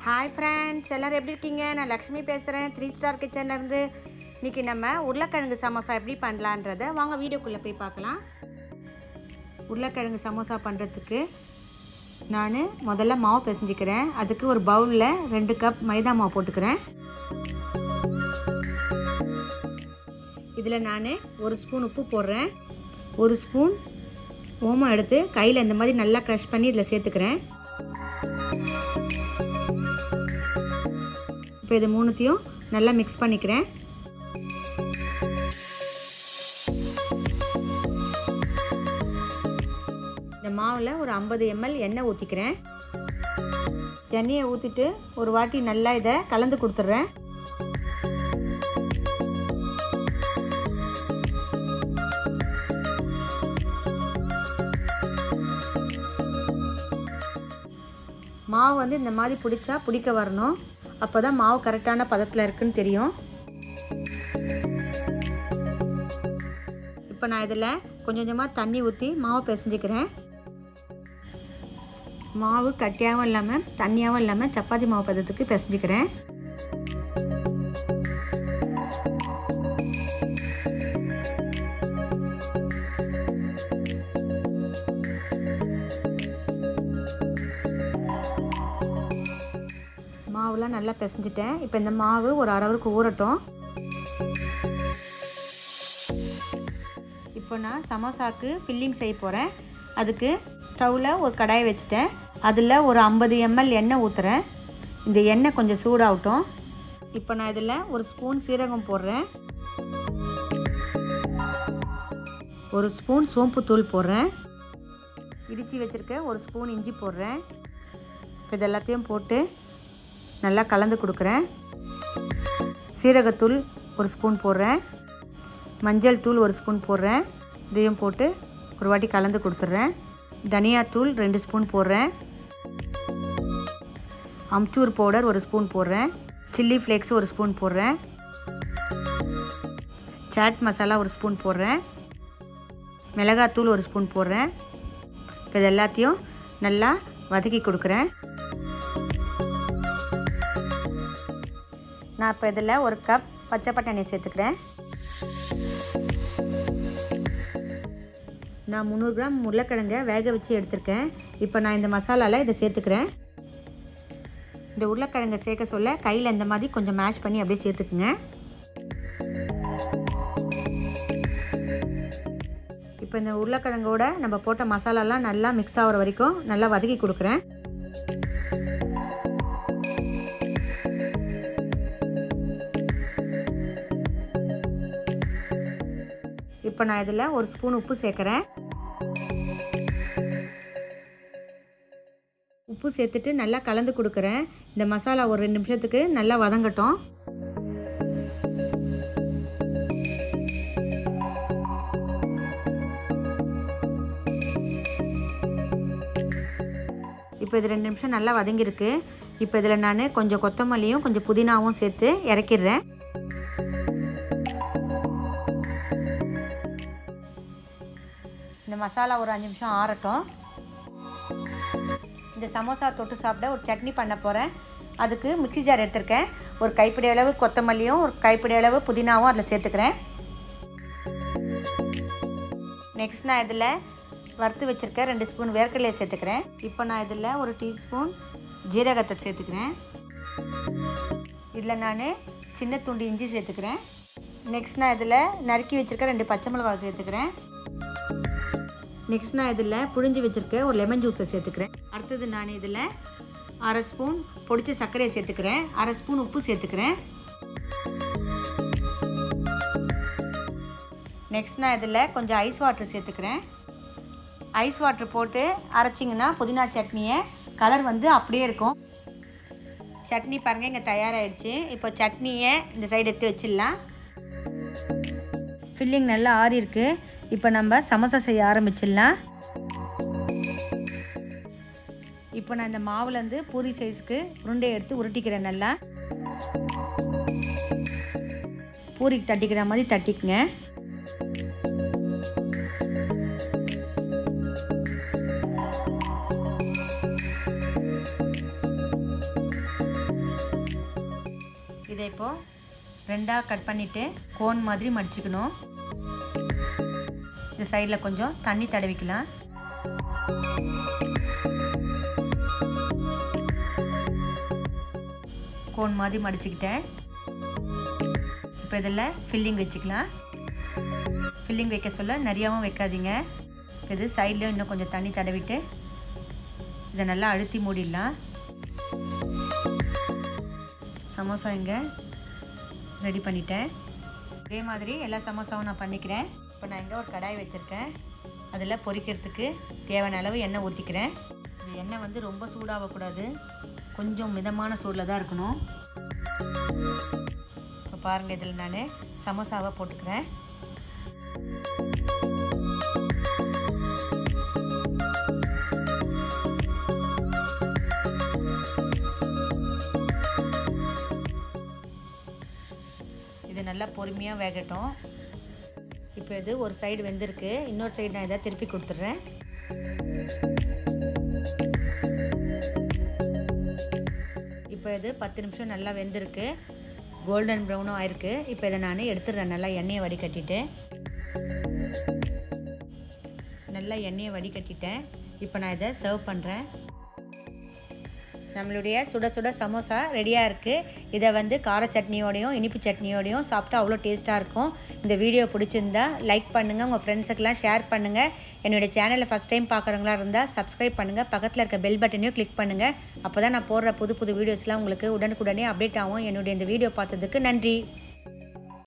Hi friends, எல்லோரும் எப்படி இருக்கீங்க? நான் லக்ஷ்மி பேசுகிறேன், 3 ஸ்டார் கிச்சன்லேருந்து. இன்றைக்கி நம்ம உருளைக்கிழங்கு சமோசா எப்படி பண்ணலான்றதை வாங்க வீடியோக்குள்ளே போய் பார்க்கலாம். உருளைக்கிழங்கு சமோசா பண்ணுறதுக்கு நான் முதல்ல மாவு பிசைஞ்சிக்கிறேன். அதுக்கு ஒரு பவுலில் 2 கப் மைதா மாவு போட்டுக்கிறேன். இதில் நான் 1 ஸ்பூன் உப்பு போடுறேன். 1 ஸ்பூன் ஓமம் எடுத்து கையில் இந்த மாதிரி நல்லா க்ரஷ் பண்ணி இதில் சேர்த்துக்கிறேன். இப்போ இது மூணுத்தையும் நல்லா மிக்ஸ் பண்ணிக்கிறேன். இந்த மாவில் ஒரு 50 ml எண்ணெய் ஊற்றிக்கிறேன். எண்ணெயை ஊற்றிட்டு ஒரு வாட்டி நல்லா இதை கலந்து கொடுத்துட்றேன். மாவு வந்து இந்த மாதிரி பிடிக்க வரணும். அப்போ தான் மாவு கரெக்டான பதத்தில் இருக்குன்னு தெரியும். இப்போ நான் இதில் கொஞ்சம் கொஞ்சமாக தண்ணி ஊற்றி மாவு பிசைஞ்சிக்கிறேன். மாவு கட்டியாகவும் இல்லாமல் தண்ணியாகவும் இல்லாமல் சப்பாத்தி மாவு பதத்துக்கு பிசைஞ்சிக்கிறேன். மாவுலாம் நல்லா பிசைஞ்சிட்டேன். இப்போ இந்த மாவு ஒரு அரை ஹவருக்கு ஊறட்டும். இப்போ நான் சமோசாவுக்கு ஃபில்லிங் செய்ய போகிறேன். அதுக்கு ஸ்டவ்வில் ஒரு கடாயை வச்சுட்டேன். அதில் ஒரு 50 ml எண்ணெய் ஊற்றுறேன். இந்த எண்ணெய் கொஞ்சம் சூடாகட்டும். இப்போ நான் இதில் ஒரு ஸ்பூன் சீரகம் போடுறேன். 1 ஸ்பூன் சோம்புத்தூள் போடுறேன். இடித்து வச்சுருக்க 1 ஸ்பூன் இஞ்சி போடுறேன். இப்போ இது எல்லாத்தையும் போட்டு நல்லா கலந்து கொடுக்குறேன். சீரகத்தூள் 1 ஸ்பூன் போடுறேன். மஞ்சள் தூள் 1 ஸ்பூன் போடுறேன். இதையும் போட்டு ஒரு வாட்டி கலந்து கொடுத்துட்றேன். தனியாத்தூள் 2 ஸ்பூன் போடுறேன். அம்ச்சூர் பவுடர் 1 ஸ்பூன் போடுறேன். சில்லி ஃப்ளேக்ஸ் 1 ஸ்பூன் போடுறேன். சாட் மசாலா 1 ஸ்பூன் போடுறேன். மிளகாத்தூள் 1 ஸ்பூன் போடுறேன். இப்போ இது எல்லாத்தையும் நல்லா வதக்கி கொடுக்குறேன். நான் இப்போ இதில் 1 கப் பச்சை பட்டாணி சேர்த்துக்கிறேன். நான் 300 கிராம் உருளைக்கிழங்கை வேக வச்சு எடுத்திருக்கேன். இப்போ நான் இந்த மசாலாவில் இதை சேர்த்துக்கிறேன். இந்த உருளைக்கிழங்கை சேர்க்க சொல்ல கையில் இந்த மாதிரி கொஞ்சம் மேஷ் பண்ணி அப்படியே சேர்த்துக்குங்க. இப்போ இந்த உருளைக்கிழங்கோட நம்ம போட்ட மசாலாலாம் நல்லா மிக்ஸ் ஆகிற வரைக்கும் நல்லா வதக்கி கொடுக்குறேன். இப்போ நான் இதில் 1 ஸ்பூன் உப்பு சேர்க்குறேன். உப்பு சேர்த்துட்டு நல்லா கலந்து கொடுக்குறேன். இந்த மசாலா ஒரு 2 நிமிஷத்துக்கு நல்லா வதங்கட்டும். இப்போ இது 2 நிமிஷம் நல்லா வதங்கியிருக்கு. இப்போ இதில் நான் கொஞ்சம் கொத்தமல்லியும் கொஞ்சம் புதினாவும் சேர்த்து இறக்கிடுறேன். இந்த மசாலா ஒரு 5 நிமிஷம் ஆறட்டும். இந்த சமோசா தொட்டு சாப்பிட ஒரு சட்னி பண்ண போகிறேன். அதுக்கு மிக்ஸி ஜார் எடுத்திருக்கேன். ஒரு கைப்பிடி அளவு கொத்தமல்லியும் ஒரு கைப்பிடி அளவு புதினாவும் அதில் சேர்த்துக்கிறேன். நெக்ஸ்ட் நான் இதில் வறுத்து வச்சுருக்க 2 ஸ்பூன் வேர்க்கடலையை சேர்த்துக்கிறேன். இப்போ நான் இதில் 1 டீஸ்பூன் ஜீரகத்தை சேர்த்துக்கிறேன். இதில் நான் சின்ன துண்டு இஞ்சி சேர்த்துக்கிறேன். நெக்ஸ்ட் நான் இதில் நறுக்கி வச்சுருக்க 2 பச்சை மிளகாய் சேர்த்துக்கிறேன். நெக்ஸ்ட் நான் இதில் புழிஞ்சு வச்சுருக்க ஒரு லெமன் ஜூஸை சேர்த்துக்கிறேன். அடுத்தது நான் இதில் அரை ஸ்பூன் பொடிச்ச சர்க்கரையை சேர்த்துக்கிறேன். அரை ஸ்பூன் உப்பு சேர்த்துக்கிறேன். நெக்ஸ்ட் நான் இதில் கொஞ்சம் ஐஸ் வாட்டர் சேர்த்துக்கிறேன். ஐஸ் வாட்டர் போட்டு அரைச்சிங்கன்னா புதினா சட்னியை கலர் வந்து அப்படியே இருக்கும். சட்னி பாருங்கள், இங்கே தயாராகிடுச்சு. இப்போ சட்னியை இந்த சைடு எடுத்து வச்சிடலாம். ஃபில்லிங் நல்லா ஆறி இருக்கு. இப்போ நம்ம சமோசா செய்ய ஆரம்பிச்சிடலாம். இப்போ நான் இந்த மாவுலேருந்து பூரி சைஸ்க்கு உருண்டை எடுத்து உருட்டிக்கிறேன். நல்லா பூரிக்கு தட்டிக்கிற மாதிரி தட்டிக்குங்க. இதை இப்போது 2ஆக கட் பண்ணிவிட்டு கோன் மாதிரி மடிச்சுக்கணும். இந்த சைடில் கொஞ்சம் தண்ணி தடவிக்கலாம். கோன் மாதிரி மடிச்சுக்கிட்டேன். இப்போ இதில் ஃபில்லிங் வச்சுக்கலாம். ஃபில்லிங் வைக்க சொல்ல நிறையாவும் வைக்காதீங்க. இது சைட்லேயும் இன்னும் கொஞ்சம் தண்ணி தடவிட்டு இதை நல்லா அழுத்தி மூடிடலாம். சமோசா இங்கே ரெடி பண்ணிட்டேன். இதே மாதிரி எல்லா சமோசாவும் நான் பண்ணிக்கிறேன். இப்போ நான் இங்கே ஒரு கடாய் வச்சுருக்கேன். அதில் பொரிக்கிறதுக்கு தேவையான அளவு எண்ணெய் ஊற்றிக்கிறேன். இந்த எண்ணெய் வந்து ரொம்ப சூடாகக்கூடாது, கொஞ்சம் மிதமான சூடில் தான் இருக்கணும். இப்போ பாருங்கள், இதில் நான் சமோசாவை போட்டுக்கிறேன். இது நல்லா பொறுமையாக வேகட்டும். இப்போ இது ஒரு சைடு வெந்திருக்கு, இன்னொரு சைடு நான் இதை திருப்பி கொடுத்துட்றேன். இப்போ இது 10 நிமிஷம் நல்லா வெந்திருக்கு, கோல்டன் ப்ரௌனும் ஆயிருக்கு. இப்போ இதை நான் எடுத்துடுறேன். நல்லா எண்ணெயை வடிகட்டிட்டு இப்போ நான் இதை சர்வ் பண்ணுறேன். நம்மளுடைய சுட சுட சமோசா ரெடியாக இருக்குது. இதை வந்து கார சட்னியோடையும் இனிப்பு சட்னியோடையும் சாப்பிட்டா அவ்வளோ டேஸ்ட்டாக இருக்கும். இந்த வீடியோ பிடிச்சிருந்தா லைக் பண்ணுங்கள், உங்கள் ஃப்ரெண்ட்ஸுக்கெல்லாம் ஷேர் பண்ணுங்கள். என்னுடைய சேனலை ஃபஸ்ட் டைம் பார்க்குறவங்களா இருந்தால் சப்ஸ்கிரைப் பண்ணுங்கள். பக்கத்தில் இருக்க பெல் பட்டனையும் கிளிக் பண்ணுங்கள். அப்போ தான் நான் போடுற புது புது வீடியோஸ்லாம் உங்களுக்கு உடனுக்குடனே அப்டேட் ஆகும். என்னுடைய இந்த வீடியோ பார்த்ததுக்கு நன்றி.